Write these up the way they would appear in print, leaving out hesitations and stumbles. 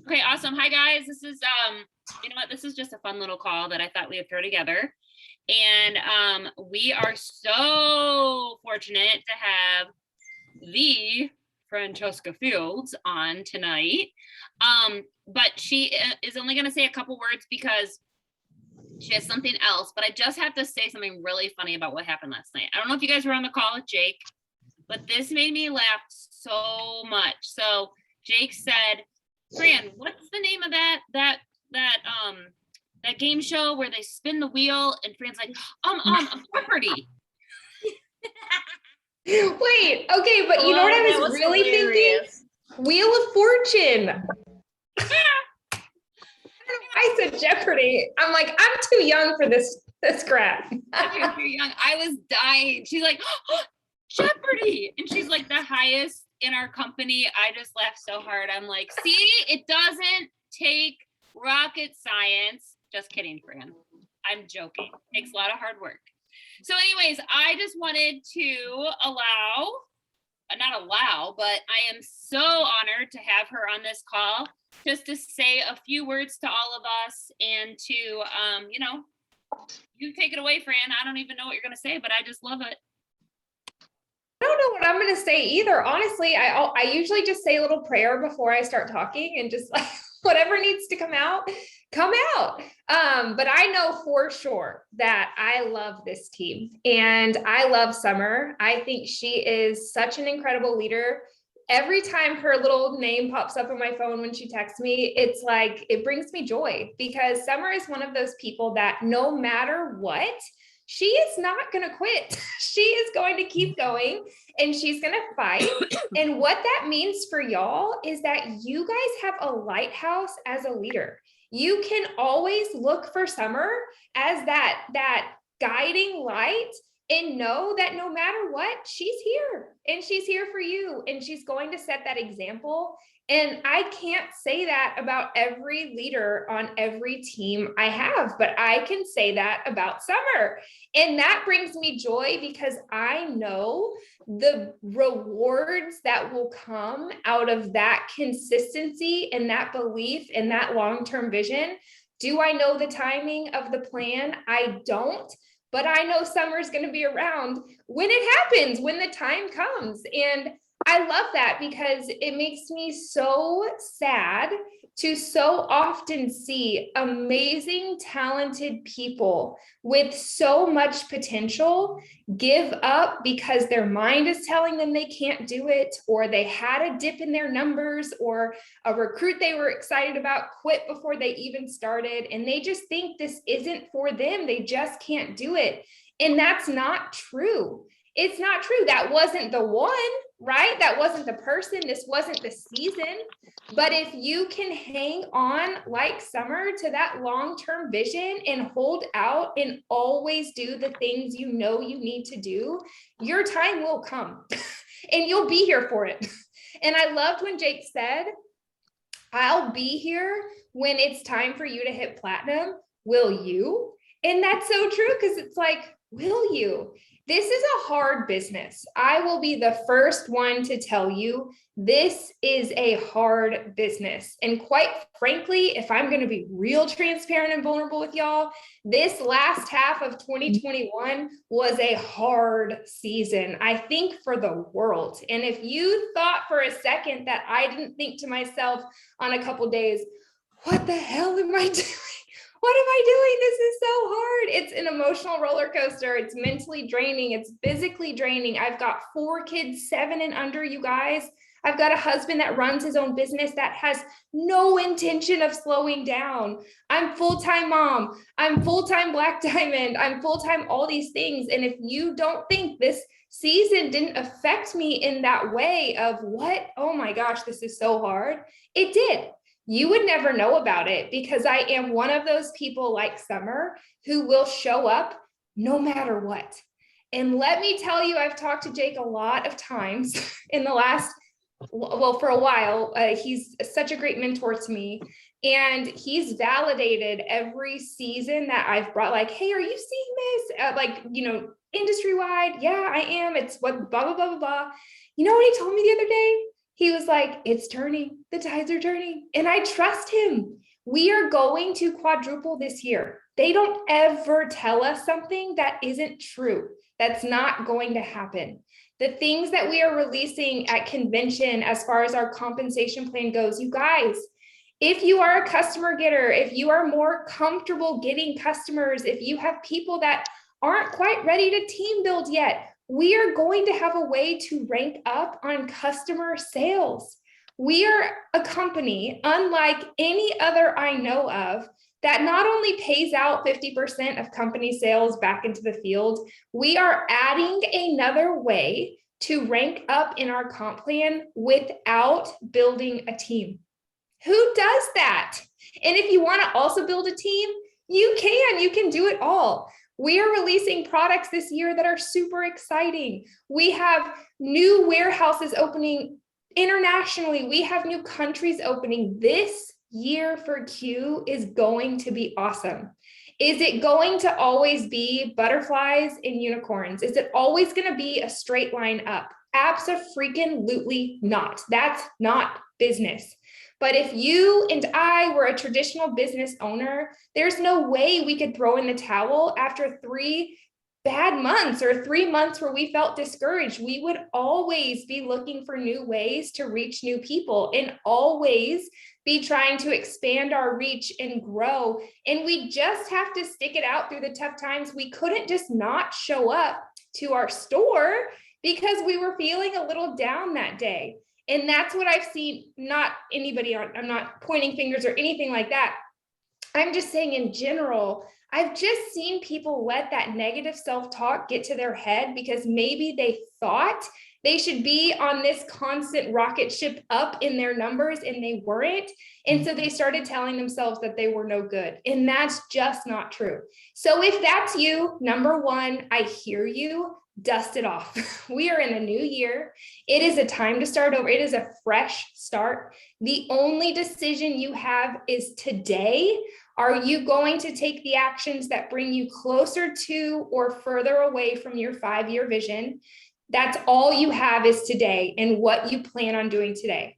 Okay, awesome. Hi guys. This is you know what? This is just a fun little call that I thought we would throw together. And we are so fortunate to have the Francesca Fields on tonight. But she is only going to say a couple words because she has something else. But I just have to say something really funny about what happened last night. I don't know if you guys were on the call with Jake, but this made me laugh so much. So Jake said, Fran, what's the name of that game show where they spin the wheel? And Fran's like, Jeopardy. Wait, okay, but you know what I was really hilarious. Thinking? Wheel of Fortune. I said Jeopardy. I'm like, I'm too young for this crap. You're too young. I was dying. She's like, Jeopardy. And she's like the highest in our company. I just laughed so hard. I'm like, see, it doesn't take rocket science. Just kidding, Fran. I'm joking. It takes a lot of hard work. So anyways, I just wanted to but I am so honored to have her on this call just to say a few words to all of us and to, you take it away, Fran. I don't even know what you're going to say, but I just love it. I don't know what I'm going to say either. Honestly, I usually just say a little prayer before I start talking and just like whatever needs to come out. But I know for sure that I love this team and I love Summer. I think she is such an incredible leader. Every time her little name pops up on my phone when she texts me, it's like, it brings me joy because Summer is one of those people that no matter what, she is not going to quit. She is going to keep going and she's going to fight. And what that means for y'all is that you guys have a lighthouse as a leader. You can always look for Summer as that guiding light and know that no matter what, she's here and she's here for you and she's going to set that example. And I can't say that about every leader on every team I have, but I can say that about Summer. And that brings me joy because I know the rewards that will come out of that consistency and that belief and that long-term vision. Do I know the timing of the plan? I don't. But I know Summer's going to be around when it happens, when the time comes. And I love that because it makes me so sad to so often see amazing, talented people with so much potential give up because their mind is telling them they can't do it, or they had a dip in their numbers, or a recruit they were excited about quit before they even started. And they just think this isn't for them. They just can't do it. And that's not true. It's not true. That wasn't the one, right? That wasn't the person. This wasn't the season. But if you can hang on like Summer to that long-term vision and hold out and always do the things you know you need to do, your time will come and you'll be here for it. And I loved when Jake said, I'll be here when it's time for you to hit platinum. Will you? And that's so true because it's like, will you? This is a hard business. I will be the first one to tell you this is a hard business. And quite frankly, if I'm going to be real transparent and vulnerable with y'all, this last half of 2021 was a hard season, I think, for the world. And if you thought for a second that I didn't think to myself on a couple days, what the hell am I doing? What am I doing? This is so hard. It's an emotional roller coaster. It's mentally draining. It's physically draining. I've got 4 kids, 7 and under, you guys. I've got a husband that runs his own business that has no intention of slowing down. I'm full-time mom. I'm full-time Black Diamond. I'm full-time all these things. And if you don't think this season didn't affect me in that way of what, oh my gosh, this is so hard, it did. You would never know about it because I am one of those people like Summer who will show up no matter what. And let me tell you, I've talked to Jake a lot of times in the last, well, for a while. He's such a great mentor to me. And he's validated every season that I've brought, like, hey, are you seeing this? Industry-wide? Yeah, I am. It's what, blah, blah, blah, blah, blah. You know what he told me the other day? He was like, it's turning, the tides are turning. And I trust him. We are going to quadruple this year. They don't ever tell us something that isn't true. That's not going to happen. The things that we are releasing at convention, as far as our compensation plan goes, you guys, if you are a customer getter, if you are more comfortable getting customers, if you have people that aren't quite ready to team build yet, we are going to have a way to rank up on customer sales. We are a company, unlike any other I know of, that not only pays out 50% of company sales back into the field, we are adding another way to rank up in our comp plan without building a team. Who does that? And if you want to also build a team, you can do it all. We are releasing products this year that are super exciting. We have new warehouses opening internationally. We have new countries opening. This year for Q is going to be awesome. Is it going to always be butterflies and unicorns? Is it always going to be a straight line up? Abso-freaking-lutely not. That's not business. But if you and I were a traditional business owner, there's no way we could throw in the towel after 3 bad months or 3 months where we felt discouraged. We would always be looking for new ways to reach new people and always be trying to expand our reach and grow. And we just have to stick it out through the tough times. We couldn't just not show up to our store because we were feeling a little down that day. And that's what I've seen, not anybody, I'm not pointing fingers or anything like that. I'm just saying in general, I've just seen people let that negative self-talk get to their head because maybe they thought they should be on this constant rocket ship up in their numbers and they weren't. And so they started telling themselves that they were no good. And that's just not true. So if that's you, number one, I hear you. Dust it off. We are in a new year. It is a time to start over. It is a fresh start. The only decision you have is today. Are you going to take the actions that bring you closer to or further away from your 5-year vision? That's all you have is today and what you plan on doing today.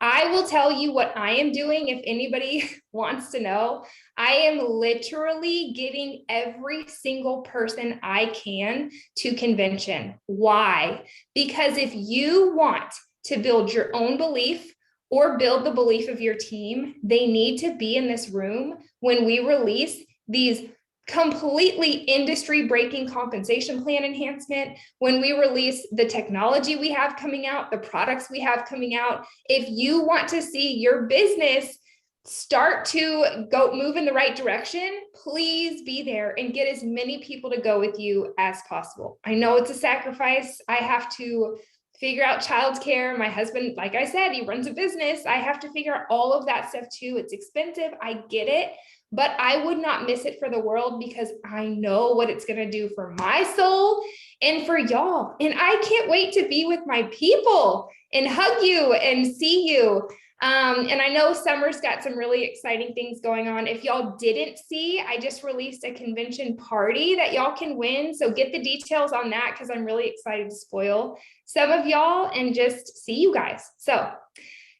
I will tell you what I am doing if anybody wants to know. I am literally getting every single person I can to convention. Why? Because if you want to build your own belief or build the belief of your team, they need to be in this room when we release these completely industry breaking compensation plan enhancement, when we release the technology we have coming out, the products we have coming out. If you want to see your business start to move in the right direction, please be there and get as many people to go with you as possible. I know it's a sacrifice. I have to figure out childcare. My husband, like I said, he runs a business. I have to figure out all of that stuff too. It's expensive. I get it. But I would not miss it for the world because I know what it's going to do for my soul and for y'all. And I can't wait to be with my people and hug you and see you. And I know summer's got some really exciting things going on. If y'all didn't see, I just released a convention party that y'all can win. So get the details on that because I'm really excited to spoil some of y'all and just see you guys. So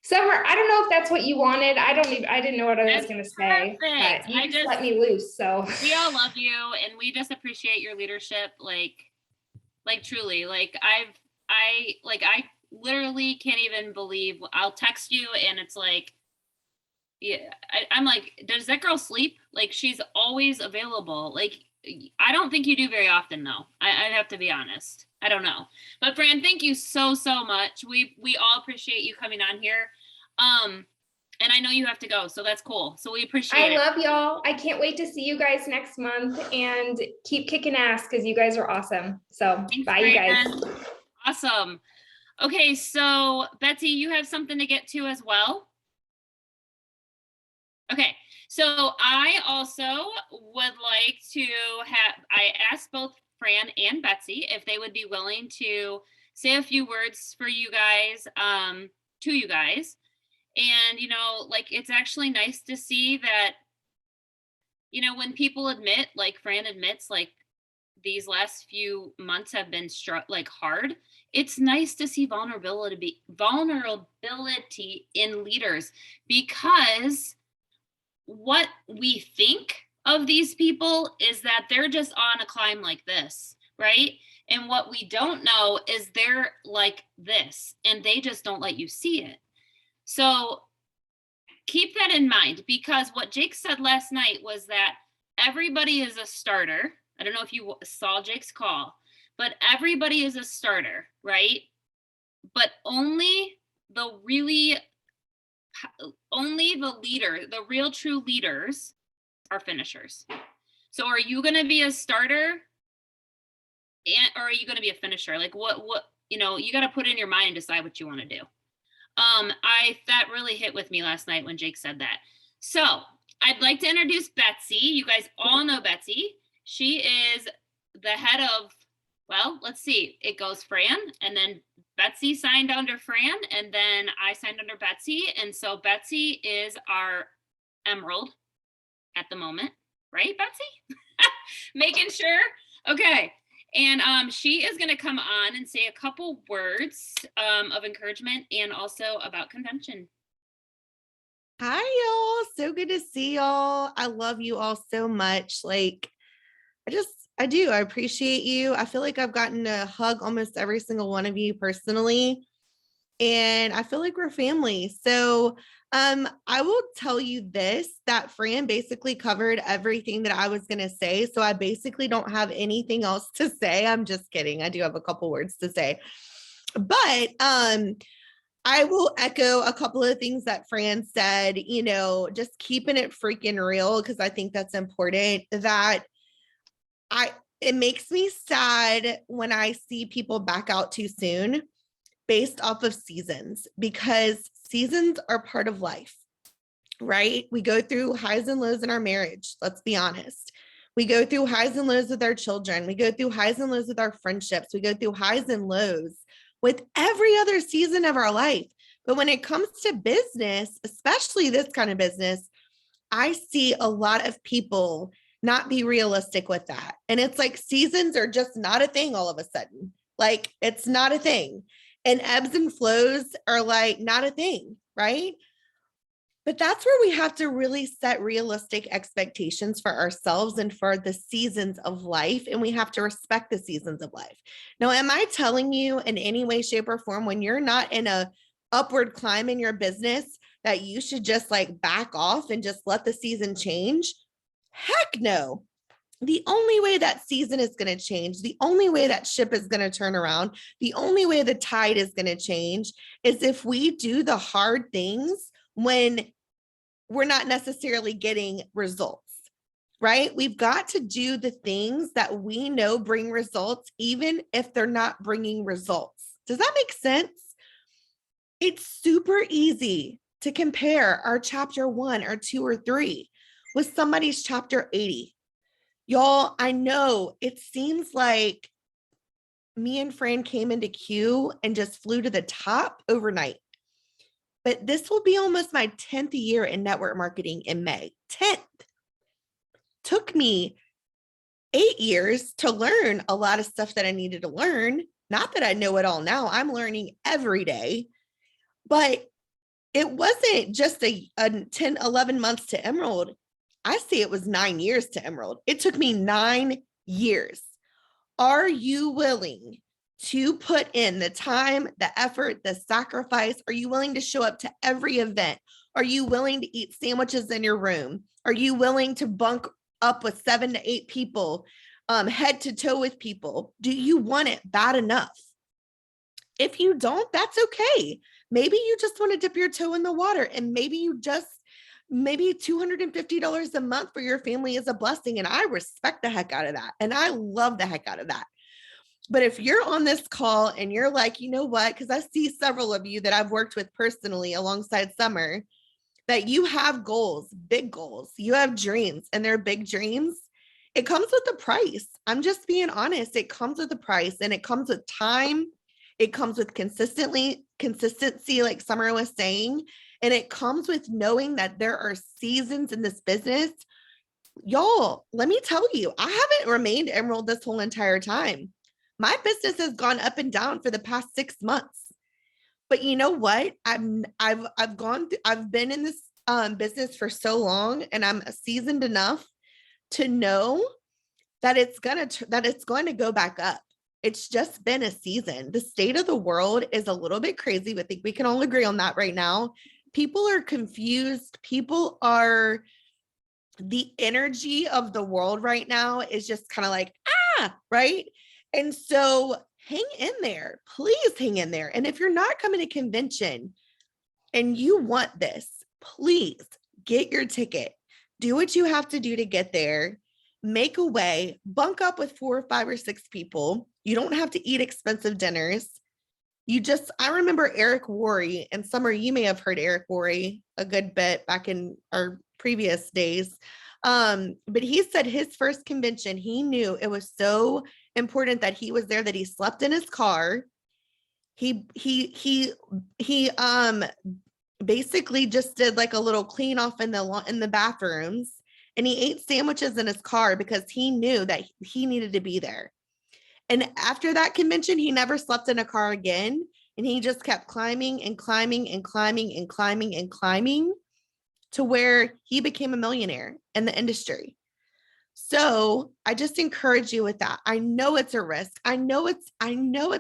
Summer, I don't know if that's what you wanted. I didn't know what I was going to say, but you just let me loose. So we all love you and we just appreciate your leadership. Like truly, I literally can't even believe I'll text you and it's like, yeah, I'm like, does that girl sleep? Like she's always available. Like, I don't think you do very often though. I have to be honest. I don't know. But Fran, thank you so much. We all appreciate you coming on here. And I know you have to go, so that's cool. So we appreciate it. I love y'all. I can't wait to see you guys next month and keep kicking ass because you guys are awesome. So thanks, bye, Fran. you guys. Awesome. Okay, so Betsy, you have something to get to as well. Okay, so I also would like to I asked both Fran and Betsy if they would be willing to say a few words for you guys, to you guys. And, it's actually nice to see that, when people admit, like Fran admits, like these last few months have been like hard, it's nice to see vulnerability in leaders, because what we think of these people is that they're just on a climb like this, right? And what we don't know is they're like this, and they just don't let you see it. So keep that in mind, because what Jake said last night was that everybody is a starter. I don't know if you saw Jake's call, but everybody is a starter, right? But only the real true leaders are finishers. So are you going to be a starter, or are you going to be a finisher? Like what, you got to put in your mind and decide what you want to do. That really hit with me last night when Jake said that. So I'd like to introduce Betsy. You guys all know Betsy. She is the head of, well, let's see, it goes Fran, and then Betsy signed under Fran, and then I signed under Betsy. And so Betsy is our Emerald at the moment, right, Betsy? Making sure. Okay. And she is going to come on and say a couple words of encouragement and also about convention. Hi, y'all. So good to see y'all. I love you all so much. Like, I do. I appreciate you. I feel like I've gotten to hug almost every single one of you personally. And I feel like we're family. So I will tell you this, that Fran basically covered everything that I was going to say. So I basically don't have anything else to say. I'm just kidding. I do have a couple words to say. But I will echo a couple of things that Fran said, just keeping it freaking real, because I think that's important. That it makes me sad when I see people back out too soon based off of seasons, because seasons are part of life, right? We go through highs and lows in our marriage. Let's be honest. We go through highs and lows with our children. We go through highs and lows with our friendships. We go through highs and lows with every other season of our life. But when it comes to business, especially this kind of business, I see a lot of people not be realistic with that. And it's like seasons are just not a thing all of a sudden. Like, it's not a thing. And ebbs and flows are like not a thing, right? But that's where we have to really set realistic expectations for ourselves and for the seasons of life. And we have to respect the seasons of life. Now, am I telling you in any way, shape, or form, when you're not in a upward climb in your business, that you should just like back off and just let the season change? Heck no. The only way that season is going to change, the only way that ship is going to turn around, the only way the tide is going to change is if we do the hard things when we're not necessarily getting results, right? We've got to do the things that we know bring results, even if they're not bringing results. Does that make sense? It's super easy to compare our chapter 1 or 2 or 3 with somebody's chapter 80. Y'all, I know it seems like me and Fran came into Q and just flew to the top overnight. But this will be almost my 10th year in network marketing in May. 10th. Took me 8 years to learn a lot of stuff that I needed to learn. Not that I know it all now. I'm learning every day. But it wasn't just a 10, 11 months to Emerald. I say it was 9 years to Emerald. It took me 9 years. Are you willing to put in the time, the effort, the sacrifice? Are you willing to show up to every event? Are you willing to eat sandwiches in your room? Are you willing to bunk up with 7 to 8 people, head to toe with people? Do you want it bad enough? If you don't, that's okay. Maybe you just want to dip your toe in the water, and maybe $250 a month for your family is a blessing. And I respect the heck out of that. And I love the heck out of that. But if you're on this call and you're like, you know what, because I see several of you that I've worked with personally alongside Summer, that you have goals, big goals, you have dreams, and they're big dreams, it comes with a price. I'm just being honest. It comes with a price, and it comes with time. It comes with consistency, like Summer was saying. And it comes with knowing that there are seasons in this business y'all, let me tell you, I haven't remained Emerald this whole entire time. My business has gone up and down for the past 6 months. But you know what? I've been in this business for so long, and I'm seasoned enough to know that it's going to go back up. It's just been a season. The state of the world is a little bit crazy. I think we can all agree on that right now. People are confused. The energy of the world right now is just kind of like, right? And so hang in there, please hang in there. And if you're not coming to convention and you want this, please get your ticket, do what you have to do to get there, make a way, bunk up with 4 or 5 or 6 people. You don't have to eat expensive dinners. I remember Eric Worre, and Summer, you may have heard Eric Worre a good bit back in our previous days. But he said his first convention, he knew it was so important that he was there, that he slept in his car. He basically just did like a little clean off in the bathrooms, and he ate sandwiches in his car because he knew that he needed to be there. And after that convention, he never slept in a car again. And he just kept climbing and climbing and climbing and climbing and climbing to where he became a millionaire in the industry. So I just encourage you with that. I know it's a risk. I know it's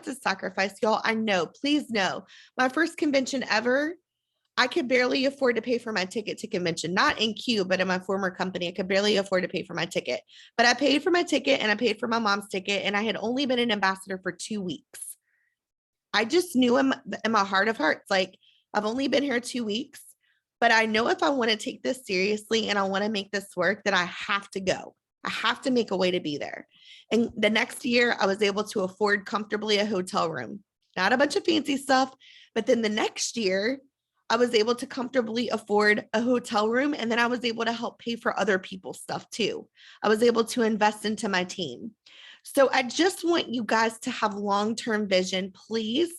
a sacrifice, y'all. I know, please know. My first convention ever, I could barely afford to pay for my ticket to convention, not in Q, but in my former company, I could barely afford to pay for my ticket, but I paid for my ticket and I paid for my mom's ticket. And I had only been an ambassador for 2 weeks. I just knew in my heart of hearts, like, I've only been here 2 weeks, but I know if I want to take this seriously and I want to make this work, then I have to go. I have to make a way to be there. And the next year I was able to afford comfortably a hotel room, not a bunch of fancy stuff. But then the next year I was able to comfortably afford a hotel room. And then I was able to help pay for other people's stuff too. I was able to invest into my team. So I just want you guys to have long-term vision, please,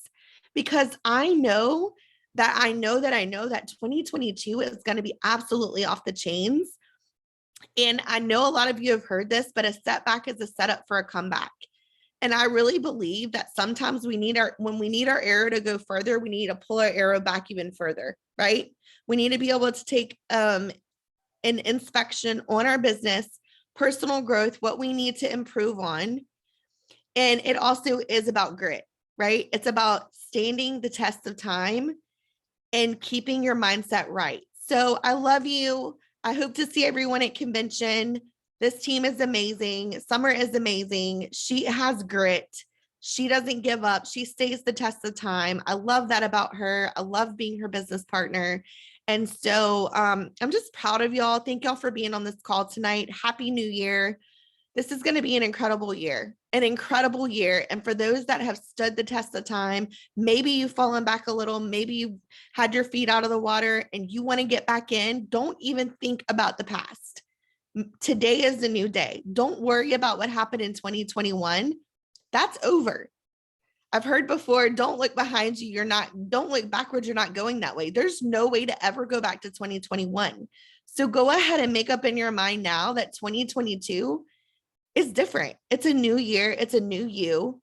because I know that 2022 is going to be absolutely off the chains. And I know a lot of you have heard this, but a setback is a setup for a comeback. And I really believe that sometimes when we need our arrow to go further, we need to pull our arrow back even further, right? We need to be able to take an inspection on our business, personal growth, what we need to improve on. And it also is about grit, right? It's about standing the test of time and keeping your mindset right. So I love you. I hope to see everyone at convention. This team is amazing. Summer is amazing. She has grit. She doesn't give up. She stays the test of time. I love that about her. I love being her business partner. And so I'm just proud of y'all. Thank y'all for being on this call tonight. Happy New Year. This is going to be an incredible year, an incredible year. And for those that have stood the test of time, maybe you've fallen back a little, maybe you've had your feet out of the water and you want to get back in, don't even think about the past. Today is the new day. Don't worry about what happened in 2021. That's over. I've heard before, don't look behind you. Don't look backwards. You're not going that way. There's no way to ever go back to 2021. So go ahead and make up in your mind now that 2022 is different. It's a new year. It's a new you.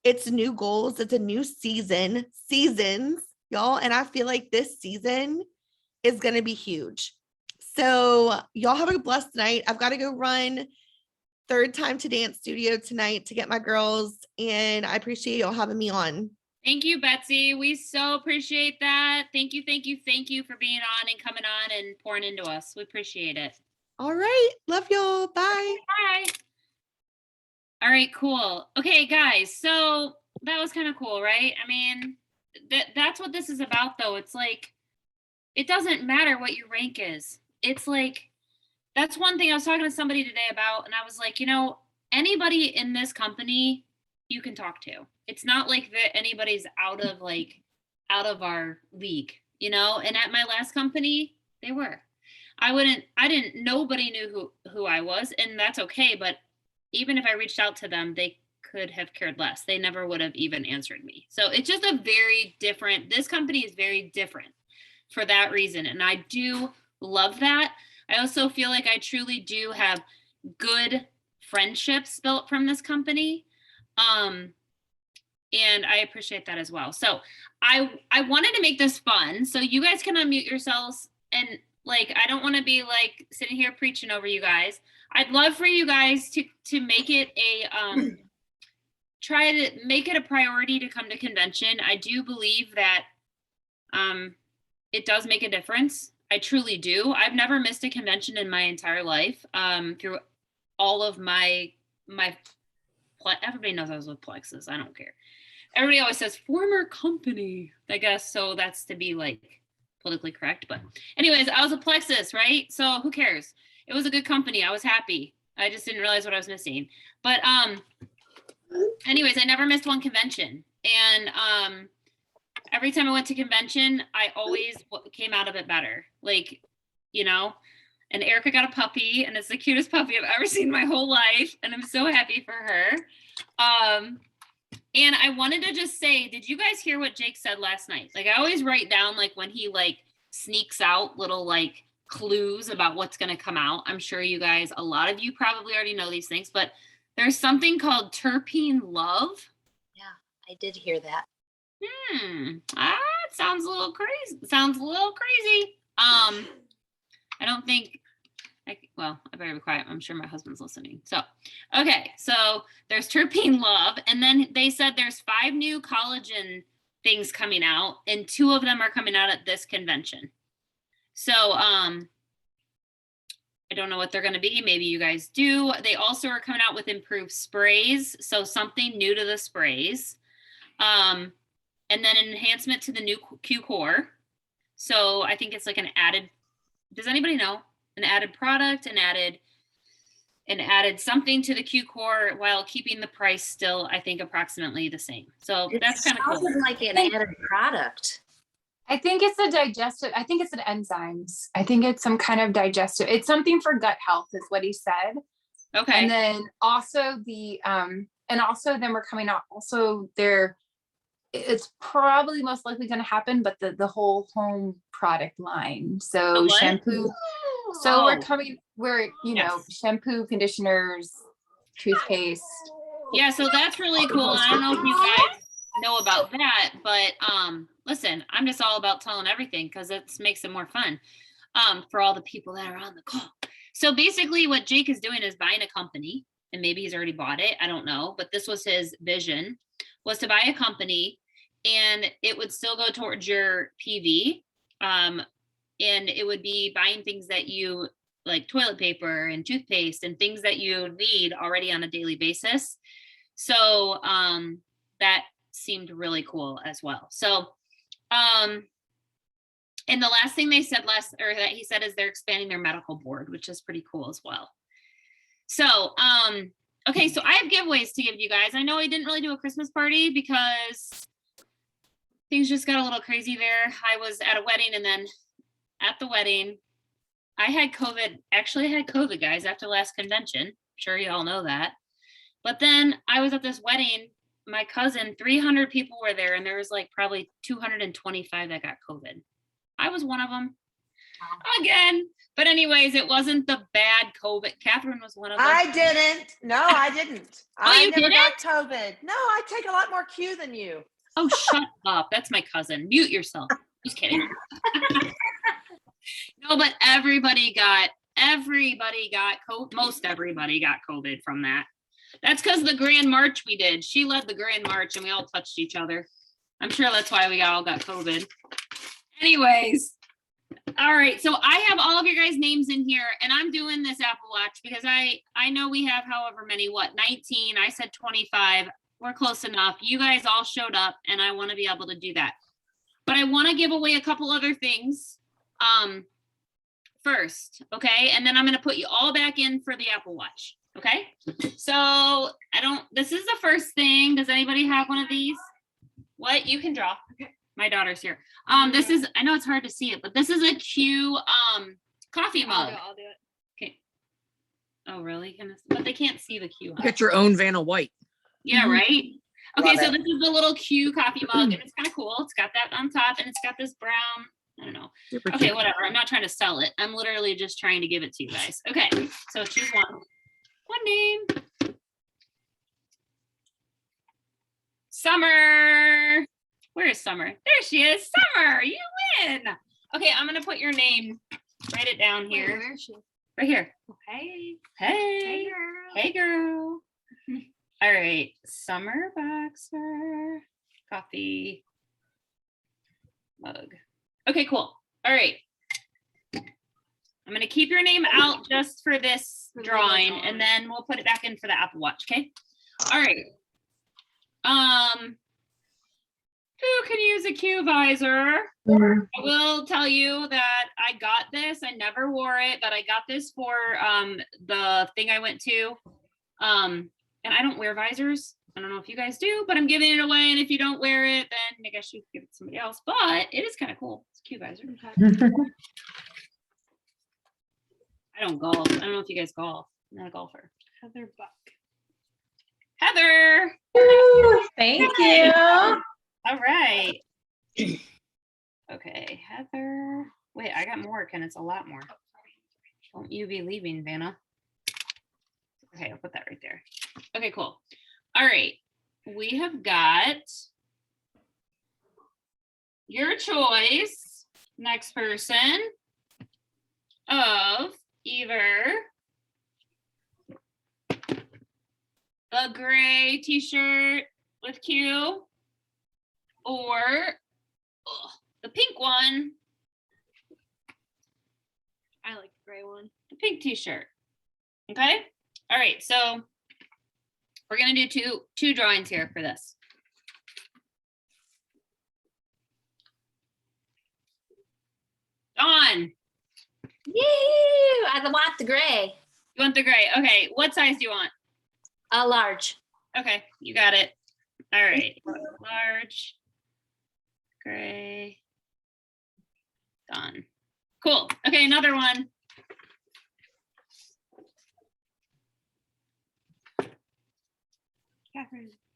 It's new goals. It's a new seasons, y'all. And I feel like this season is going to be huge. So y'all have a blessed night. I've got to go run third time to dance studio tonight to get my girls. And I appreciate y'all having me on. Thank you, Betsy. We so appreciate that. Thank you for being on and coming on and pouring into us. We appreciate it. All right. Love y'all. Bye. Bye. All right, cool. Okay, guys. So that was kind of cool, right? I mean, that's what this is about, though. It's like, it doesn't matter what your rank is. It's like, that's one thing I was talking to somebody today about, and I was like, anybody in this company you can talk to. It's not like that anybody's out of our league, and at my last company, they were. Nobody knew who I was, and that's okay, but even if I reached out to them, they could have cared less. They never would have even answered me. So it's just this company is very different for that reason. And I do love that. I also feel like I truly do have good friendships built from this company. And I appreciate that as well. So I wanted to make this fun. So you guys can unmute yourselves, and like, I don't want to be like sitting here preaching over you guys. I'd love for you guys to make it a try to make it a priority to come to convention. I do believe that it does make a difference. I truly do. I've never missed a convention in my entire life. Through all of my everybody knows I was with Plexus. I don't care. Everybody always says former company, I guess. So that's to be like politically correct. But anyways, I was a Plexus, right? So who cares? It was a good company. I was happy. I just didn't realize what I was missing. But anyways, I never missed one convention. And every time I went to convention, I always came out of it better. Like, you know, and Erica got a puppy, and it's the cutest puppy I've ever seen in my whole life. And I'm so happy for her. And I wanted to just say, did you guys hear what Jake said last night? Like, I always write down like when he like sneaks out little like clues about what's going to come out. I'm sure you guys, a lot of you probably already know these things, but there's something called terpene love. Yeah, I did hear that. It sounds a little crazy. Sounds a little crazy. I don't think I better be quiet. I'm sure my husband's listening. So, okay. So there's terpene love. And then they said there's 5 new collagen things coming out, and 2 of them are coming out at this convention. So, I don't know what they're going to be. Maybe you guys do. They also are coming out with improved sprays. So something new to the sprays. And then an enhancement to the new Q core. So I think it's like an added, does anybody know? An added product, an added something to the Q core while keeping the price still, I think, approximately the same. So that's kind of cool. Sounds like an added product. I think it's the digestive. I think it's an enzymes. I think it's some kind of digestive. It's something for gut health, is what he said. Okay. And then also then we're coming out. Also, it's probably most likely going to happen, but the whole home product line. So shampoo. So we're shampoo, conditioners, toothpaste. Yeah, so that's really cool. And I don't know if you guys know about that, but listen, I'm just all about telling everything because it makes it more fun for all the people that are on the call. So basically what Jake is doing is buying a company, and maybe he's already bought it. I don't know, but this was his vision, was to buy a company, and it would still go towards your PV. And it would be buying things that you like, toilet paper and toothpaste and things that you need already on a daily basis. So that seemed really cool as well. So and the last thing they said that he said is they're expanding their medical board, which is pretty cool as well. So okay, so I have giveaways to give you guys. I know I didn't really do a Christmas party because things just got a little crazy there. I was at a wedding, and then at the wedding, I had COVID. Actually, I had COVID, guys, after last convention. I'm sure you all know that. But then I was at this wedding. My cousin, 300 people were there, and there was like probably 225 that got COVID. I was one of them. Again. But anyways, it wasn't the bad COVID. Catherine was one of them. I didn't. No, I didn't. You never didn't? got COVID. No, I take a lot more Q than you. Oh, shut up. That's my cousin. Mute yourself. Just kidding. No, but everybody got COVID. Most everybody got COVID from that. That's because the grand march we did. She led the grand march, and we all touched each other. I'm sure that's why we all got COVID. Anyways. All right. So I have all of your guys' names in here, and I'm doing this Apple Watch because I know we have however many, 19. I said 25. We're close enough. You guys all showed up, and I want to be able to do that. But I want to give away a couple other things first, okay? And then I'm going to put you all back in for the Apple Watch, okay? So this is the first thing. Does anybody have one of these? What? You can draw. Okay. My daughter's here. This is, I know it's hard to see it, but this is a Q coffee mug. I'll do it. Okay. Oh, really? But they can't see the Q. Get your own Vanna White. Yeah, right? Okay, Love so it. this is the little Q coffee mug, and it's kind of cool. It's got that on top, and it's got this brown, I don't know. Super Okay, cute. whatever. I'm not trying to sell it. I'm literally just trying to give it to you guys. Okay, so choose one. One name. Summer. Where is Summer? There she is. Summer, you win. Okay, I'm gonna put your name. Write it down here. Where is she? Right here. Hey. Hey. Hey, girl. Hey, girl. All right, Summer Boxer. Coffee mug. Okay, cool. All right. I'm gonna keep your name out just for this drawing, and then we'll put it back in for the Apple Watch. Okay. All right. Who can use a Q visor? I will tell you that I got this. I never wore it, but I got this for the thing I went to. And I don't wear visors. I don't know if you guys do, but I'm giving it away. And if you don't wear it, then I guess you can give it to somebody else. But it is kind of cool. It's a Q visor. I don't golf. I don't know if you guys golf. I'm not a golfer. Heather Buck. Heather. Thank you. All right. Okay, Heather. Wait, I got more, and it's a lot more. Don't you be leaving, Vanna. Okay, I'll put that right there. Okay, cool. All right. We have got your choice, next person, of either the gray t-shirt with Q or the pink one. I like the gray one. The pink t-shirt. Okay. All right. So we're going to do two drawings here for this. Dawn, Yay! I want the gray. you want the gray? Okay. What size do you want? A large. Okay. You got it. All right. Large, gray, done. Cool. Okay. Another one.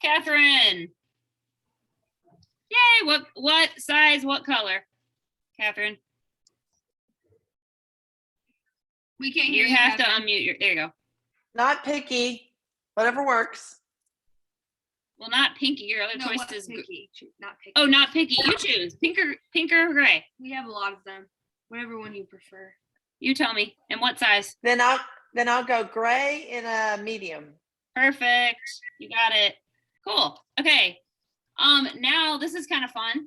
Catherine. Yay. What size, what color? Catherine. We can't hear You have to unmute your, there you go. Not picky. Whatever works. Well, not pinky. Your other choice is picky. Not picky. oh, not picky. You choose pink or gray. We have a lot of them. Whatever one you prefer. You tell me. And what size? Then I'll go gray in a medium. Perfect. You got it. Cool. Okay. Now this is kind of fun.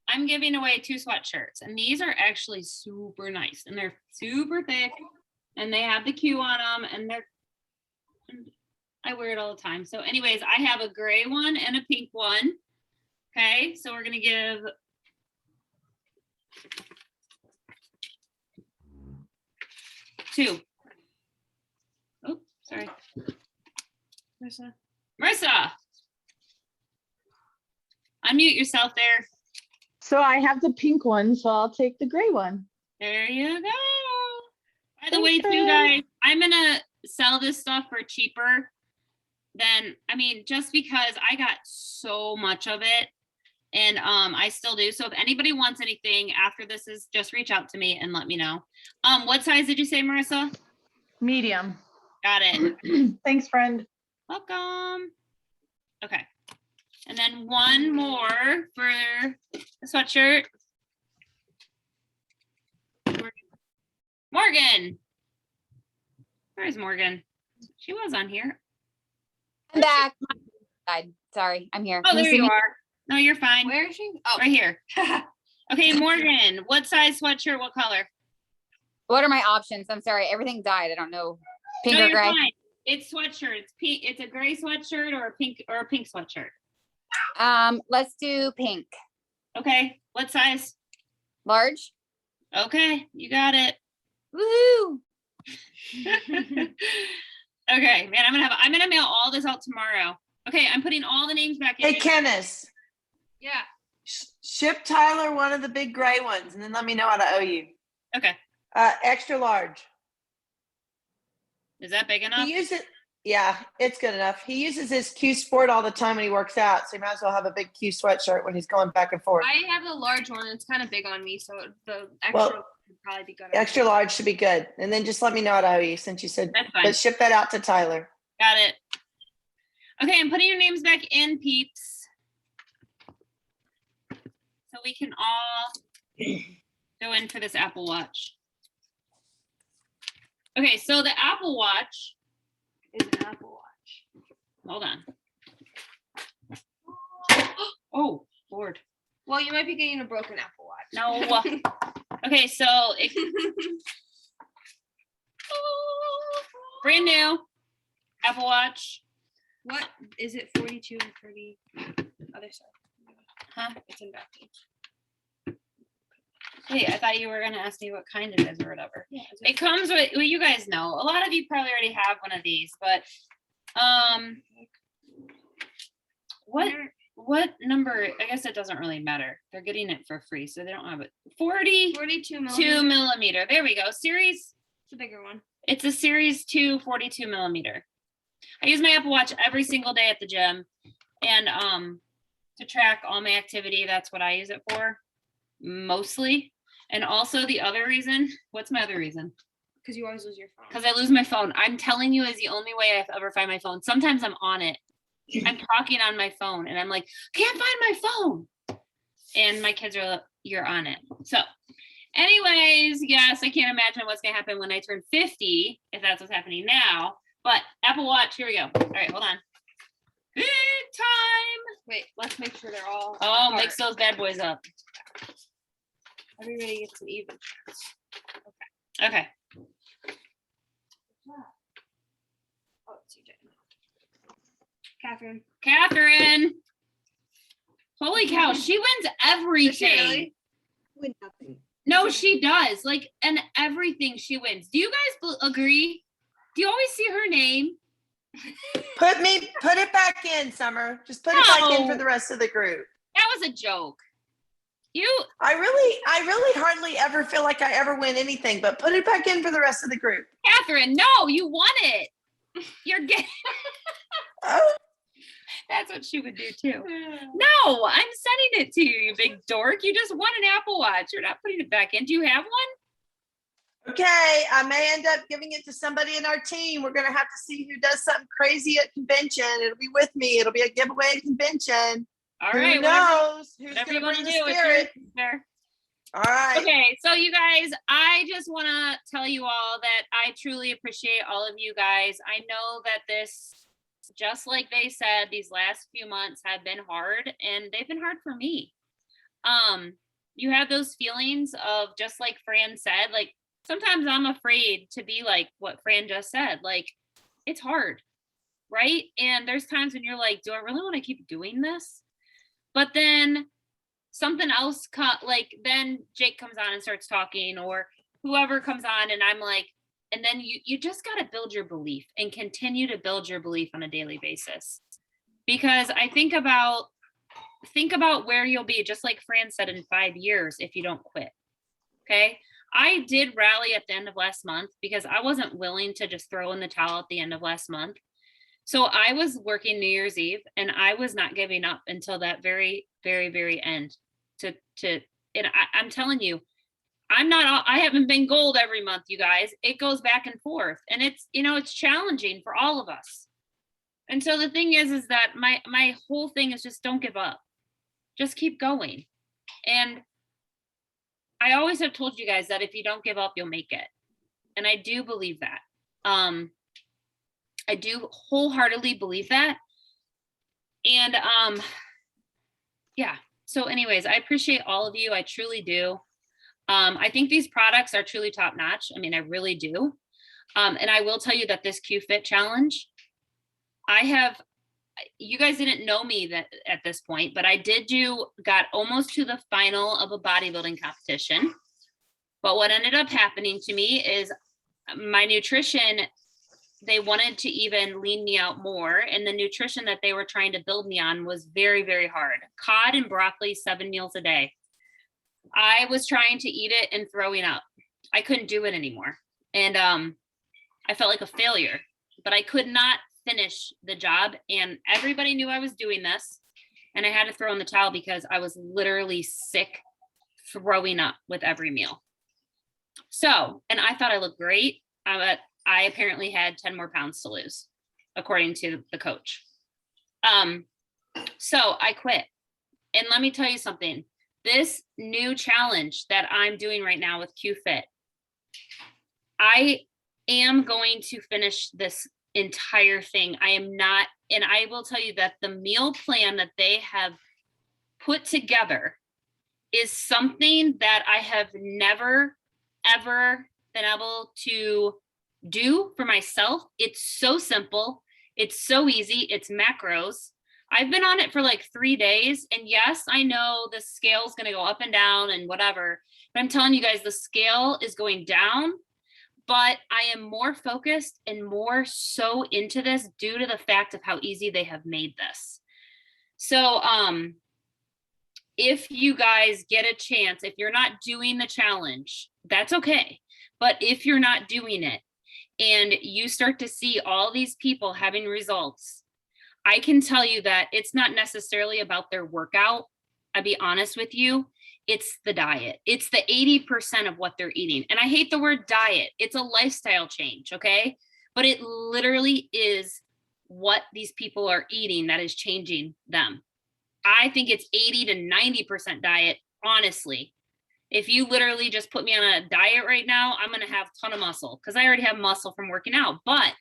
I'm giving away 2 sweatshirts, and these are actually super nice, and they're super thick, and they have the Q on them, and I wear it all the time. So anyways, I have a gray one and a pink one. Okay, so we're gonna give two. Oh, sorry. Marissa. Unmute yourself there. So I have the pink one, so I'll take the gray one. There you go. By the Thanks, way, too, Fran. guys, I'm gonna sell this stuff for cheaper than, I mean, just because I got so much of it, and I still do. So if anybody wants anything after this is, just reach out to me and let me know. What size did you say, Marissa? Medium. Got it. Thanks, friend. Welcome. Okay. And then one more for the sweatshirt. Morgan. Where's Morgan? She was on here. I'm back. Sorry, I'm here. Oh, Can there see you me? are. No, you're fine. Where is she? Oh, Right here. Okay, Morgan, what size sweatshirt, what color? What are my options? I'm sorry, everything died. I don't know. Pink No, or you're gray? fine. It's sweatshirt. It's pink. It's a gray sweatshirt or a pink sweatshirt. Let's do pink. Okay, what size? Large. Okay, you got it. Woohoo! Okay, man, I'm gonna mail all this out tomorrow. Okay, I'm putting all the names back in. Hey, Kenneth, yeah. ship Tyler one of the big gray ones and then let me know what I owe you. Okay, Extra large. is that big enough? He used it. Yeah, it's good enough. He uses his Q Sport all the time when he works out, so he might as well have a big Q sweatshirt when he's going back and forth. I have a large one. It's kind of big on me, so the extra Well, would probably be good. Extra large should be good. And then just let me know what I owe you since you said, That's fine. but ship that out to Tyler. Got it. Okay, I'm putting your names back in, peeps. So we can all go in for this Apple Watch. Okay, so the Apple Watch is an Apple Watch. Hold on. Oh, Lord. Well, you might be getting a broken Apple Watch. No. Okay, so it, brand new Apple Watch. What is it? 42 and 30. Other side. Huh? It's in back page. Hey, I thought you were gonna ask me what kind it is or whatever. Yeah, It comes with, well, you guys know. A lot of you probably already have one of these, but what number? I guess it doesn't really matter. They're getting it for free, so they don't have it. 42 millimeter. millimeter. There we go. Series. It's a bigger one. It's a Series 2 42 millimeter. I use my Apple Watch every single day at the gym, and to track all my activity. That's what I use it for, mostly. And also the other reason. What's my other reason? Because you always lose your phone. Because I lose my phone. I'm telling you, is the only way I ever find my phone. Sometimes I'm on it. I'm talking on my phone, and I'm like, can't find my phone. And my kids are, you're on it. So, anyways, yes, I can't imagine what's gonna happen when I turn 50, if that's what's happening now. But Apple Watch, here we go. All right, hold on. Big time. Wait, let's make sure they're all. Oh, apart. mix those bad boys up. Everybody gets an even. Okay. Oh, it's CJ. Catherine. Catherine. Holy cow, she wins everything. really? Win nothing. No, she does. Like, and everything she wins. Do you guys agree? Do you always see her name? Put it back in, Summer. Just put it back in for No. the rest of the group. That was a joke. I really hardly ever feel like I ever win anything, but put it back in for the rest of the group. Catherine, no, you won it. You're getting. Oh, That's what she would do too. No, I'm sending it to you, you big dork. You just won an Apple Watch. You're not putting it back in. Do you have one? okay, I may end up giving it to somebody in our team. We're gonna have to see who does something crazy at convention. It'll be with me. It'll be a giveaway at convention. All Who right, knows? Who's whatever gonna you want bring to the do. It's spirit? there. All right. Okay, so you guys, I just want to tell you all that I truly appreciate all of you guys. I know that this, just like they said, these last few months have been hard, and they've been hard for me. You have those feelings of, just like Fran said, like sometimes I'm afraid to be like what Fran just said. Like, it's hard, right? And there's times when you're like, do I really want to keep doing this? But then something else, like then Jake comes on and starts talking, or whoever comes on, and I'm like, and then you just got to build your belief and continue to build your belief on a daily basis. Because I think about where you'll be, just like Fran said, in 5 years if you don't quit. Okay. I did rally at the end of last month because I wasn't willing to just throw in the towel at the end of last month. So I was working New Year's Eve, and I was not giving up until that very, very, very end. And I'm telling you, I haven't been gold every month, you guys. It goes back and forth, and it's challenging for all of us. And so the thing is that my whole thing is just don't give up. Just keep going. And I always have told you guys that if you don't give up, you'll make it. And I do believe that. I do wholeheartedly believe that. And yeah. So anyways, I appreciate all of you. I truly do. I think these products are truly top notch. I mean, I really do. And I will tell you that this Q Fit challenge, you guys didn't know me that at this point, but I got almost to the final of a bodybuilding competition. But what ended up happening to me is my nutrition, they wanted to even lean me out more. And the nutrition that they were trying to build me on was very, very hard. Cod and broccoli, 7 meals a day. I was trying to eat it and throwing up. I couldn't do it anymore. And I felt like a failure, but I could not finish the job. And everybody knew I was doing this. And I had to throw in the towel because I was literally sick, throwing up with every meal. So, and I thought I looked great, but I apparently had 10 more pounds to lose, according to the coach. So I quit. And let me tell you something, this new challenge that I'm doing right now with QFit, I am going to finish this entire thing. I am not, and I will tell you that the meal plan that they have put together is something that I have never, ever been able to do for myself. It's so simple. It's so easy. It's macros. I've been on it for like 3 days. And yes, I know the scale's going to go up and down and whatever, but I'm telling you guys, the scale is going down, but I am more focused and more so into this due to the fact of how easy they have made this. So, if you guys get a chance, if you're not doing the challenge, that's okay. But if you're not doing it and you start to see all these people having results, I can tell you that it's not necessarily about their workout. I'll be honest with you. It's the diet. It's the 80% of what they're eating. And I hate the word diet. It's a lifestyle change, okay? But it literally is what these people are eating that is changing them. I think it's 80 to 90% diet, honestly. If you literally just put me on a diet right now, I'm going to have a ton of muscle because I already have muscle from working out. But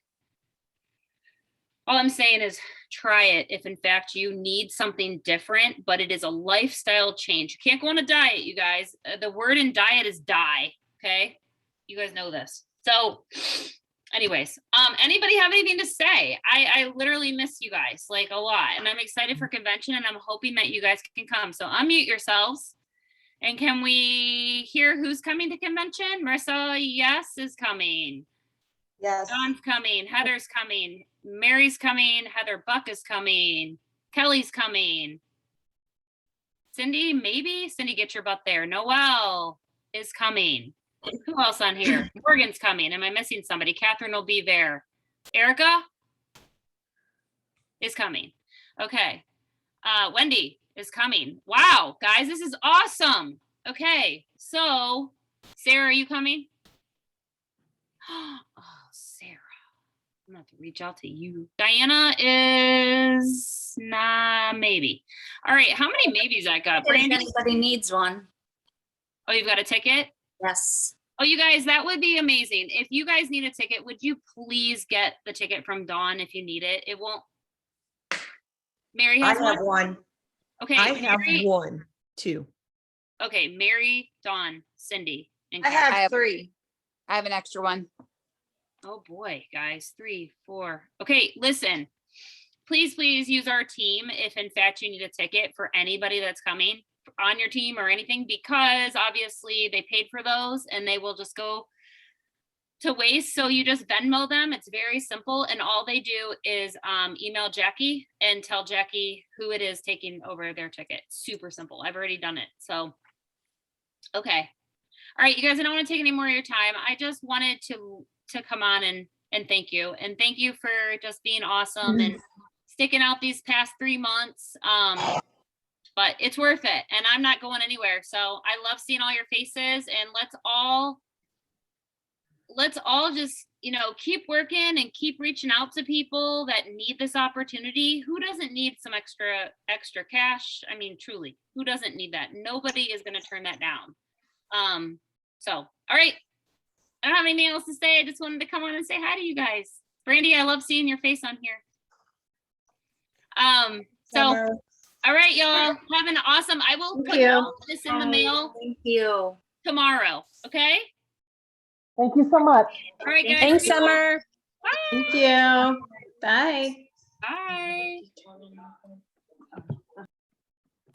all I'm saying is try it if in fact you need something different, but it is a lifestyle change. You can't go on a diet, you guys. The word in diet is die, okay? You guys know this. So anyways, anybody have anything to say? I literally miss you guys like a lot, and I'm excited for convention, and I'm hoping that you guys can come. So unmute yourselves. And can we hear who's coming to convention? Marissa, yes, is coming. Yes. Dawn's coming. Heather's coming. Mary's coming. Heather Buck is coming. Kelly's coming. Cindy, maybe? Cindy, get your butt there. Noelle is coming. Who else on here? Morgan's coming. Am I missing somebody? Catherine will be there. Erica is coming. Okay. Wendy is coming. Wow, guys, this is awesome. Okay, so Sarah, are you coming? Oh, Sarah, I'm gonna have to reach out to you. Diana is nah, maybe. All right, how many maybes I got? If Brandy? anybody needs one. Oh, you've got a ticket? Yes. Oh, you guys, that would be amazing. If you guys need a ticket, would you please get the ticket from Dawn if you need it? It won't. Mary has one? one. Okay, I have Mary. one, too. Okay, Mary, Dawn, Cindy, and I Kat. have 3. I have an extra one. Oh boy, guys, 3, 4. Okay, listen, please use our team if in fact you need a ticket for anybody that's coming on your team or anything, because obviously they paid for those and they will just go to waste. So you just Venmo them. It's very simple. And all they do is email Jackie and tell Jackie who it is taking over their ticket. Super simple. I've already done it. So, okay. All right, you guys, I don't want to take any more of your time. I just wanted to come on and thank you. And thank you for just being awesome and sticking out these past 3 months. But it's worth it. And I'm not going anywhere. So I love seeing all your faces, and let's all just, keep working and keep reaching out to people that need this opportunity. Who doesn't need some extra cash? I mean, truly, who doesn't need that? Nobody is going to turn that down. So, all right. I don't have anything else to say. I just wanted to come on and say hi to you guys. Brandy, I love seeing your face on here. All right, y'all, have an awesome, I will put all this in the mail Thank you. tomorrow. Okay. Thank you so much. All right, guys. Thanks, Summer. Bye. Thank you. Bye. Bye.